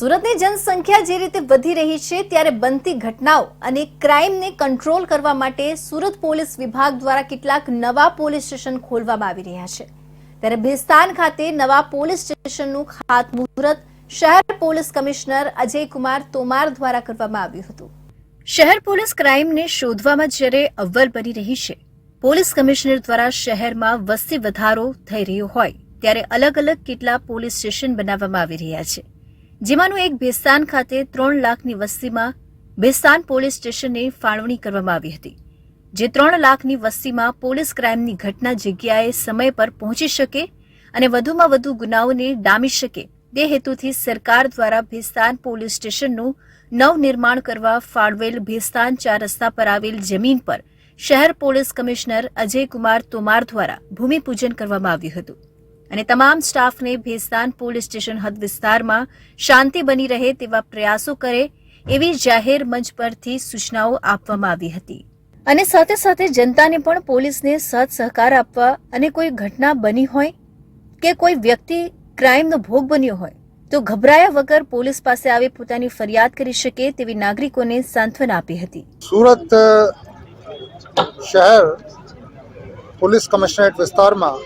સુરતની જનસંખ્યા જે રીતે વધી રહી છે ત્યારે બનતી ઘટનાઓ અને ક્રાઇમને કંટ્રોલ કરવા માટે સુરત પોલીસ વિભાગ દ્વારા કેટલાક નવા પોલીસ સ્ટેશન ખોલવામાં આવી રહ્યા છે। ત્યારે ભેસ્તાન ખાતે નવા પોલીસ સ્ટેશનનું ખાતમુહૂર્ત શહેર પોલીસ કમિશનર અજયકુમાર તોમાર દ્વારા કરવામાં આવ્યું હતું। શહેર પોલીસ ક્રાઇમને શોધવામાં જ્યારે અવ્વલ બની રહી છે, પોલીસ કમિશનર દ્વારા શહેરમાં વસ્તી વધારો થઈ રહ્યો હોય ત્યારે અલગ અલગ કેટલા પોલીસ સ્ટેશન બનાવવામાં આવી રહ્યા છે, જેમાંનું એક ભેસ્તાન ખાતે 3 લાખની વસ્તીમાં ભેસ્તાન પોલીસ સ્ટેશનને ફાળવણી કરવામાં આવી હતી, જે 3 લાખની વસ્તીમાં પોલીસ ક્રાઇમની ઘટના જગ્યાએ સમય પર પહોંચી શકે અને વધુમાં વધુ ગુનાઓને ડામી શકે તે હેતુથી સરકાર દ્વારા ભેસ્તાન પોલીસ સ્ટેશનનું નવનિર્માણ કરવા ફાળવેલ ભેસ્તાન 4 રસ્તા પર આવેલ જમીન પર શહેર પોલીસ કમિશનર અજયકુમાર તોમાર દ્વારા ભૂમિપૂજન કરવામાં આવ્યું હતું અને તમામ સ્ટાફને ભેસ્તાન પોલીસ સ્ટેશન હદ વિસ્તારમાં શાંતિ બની રહે તેવા પ્રયાસો કરે એવી જાહેર મંચ પરથી સૂચનાઓ આપવામાં આવી હતી અને સાથે સાથે જનતાને પણ પોલીસને સાથ સહકાર આપવા અને કોઈ ઘટના બની હોય કે કોઈ વ્યક્તિ ક્રાઇમનો ભોગ બન્યો હોય તો ગભરાયા વગર પોલીસ પાસે આવી પોતાની ફરિયાદ કરી શકે તેવી નાગરિકોને સાંત્વના આપી હતી। સુરત શહેર પોલીસ કમિશનરેટ વિસ્તારમાં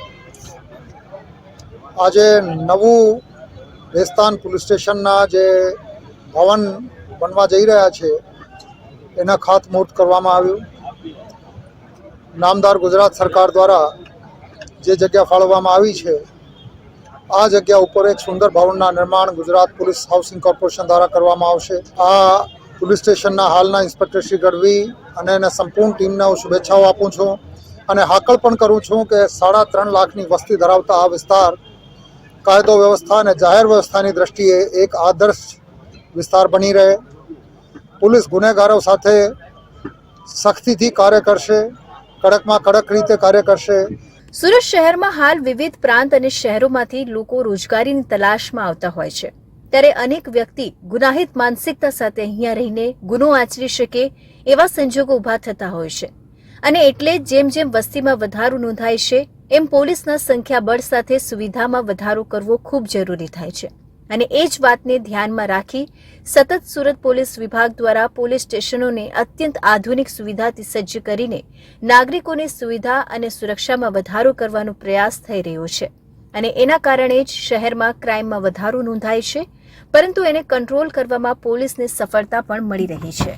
આજે નવું ભેસ્તાન પોલીસ સ્ટેશનના જે ભવન બનવા જઈ રહ્યા છે એના ખાતમુહૂર્ત કરવામાં આવ્યું। નામદાર ગુજરાત સરકાર દ્વારા જે જગ્યા ફાળવવામાં આવી છે આ જગ્યા ઉપર એક સુંદર ભવનના નિર્માણ ગુજરાત પોલીસ હાઉસિંગ કોર્પોરેશન દ્વારા કરવામાં આવશે। આ પોલીસ સ્ટેશનના હાલના ઇન્સ્પેક્ટર શ્રી ગઢવી અને એના સંપૂર્ણ ટીમને હું શુભેચ્છાઓ આપું છું અને હાકલ પણ કરું છું કે 3.5 લાખની વસ્તી ધરાવતા આ વિસ્તાર કાયદો વ્યવસ્થા અને જાહેર વ્યવસ્થાની દ્રષ્ટિએ એક આદર્શ વિસ્તાર બની રહે। પોલીસ ગુનેગારો સાથે સખ્તીથી કાર્ય કરશે, કડકમાં કડક રીતે કાર્ય કરશે। સુરત શહેરમાં હાલ વિવિધ પ્રાંત અને શહેરોમાંથી લોકો રોજગારીની તલાશમાં આવતા હોય છે, ત્યારે અનેક વ્યક્તિ ગુનાહિત માનસિકતા સાથે અહીંયા રહીને ગુનો આચરી શકે એવા સંજોગો ઊભા થતા હોય છે અને એટલે જેમ જેમ વસ્તીમાં વધારો નોંધાય છે એમ પોલીસના સંખ્યાબળ સાથે સુવિધામાં વધારો કરવો ખૂબ જરૂરી થાય છે અને એ જ વાતને ધ્યાનમાં રાખી સતત સુરત પોલીસ વિભાગ દ્વારા પોલીસ સ્ટેશનોને અત્યંત આધુનિક સુવિધાથી સજ્જ કરીને નાગરિકોની સુવિધા અને સુરક્ષામાં વધારો કરવાનો પ્રયાસ થઈ રહ્યો છે અને એના કારણે જ શહેરમાં ક્રાઇમમાં વધારો નોંધાય છે, પરંતુ એને કંટ્રોલ કરવામાં પોલીસને સફળતા પણ મળી રહી છે।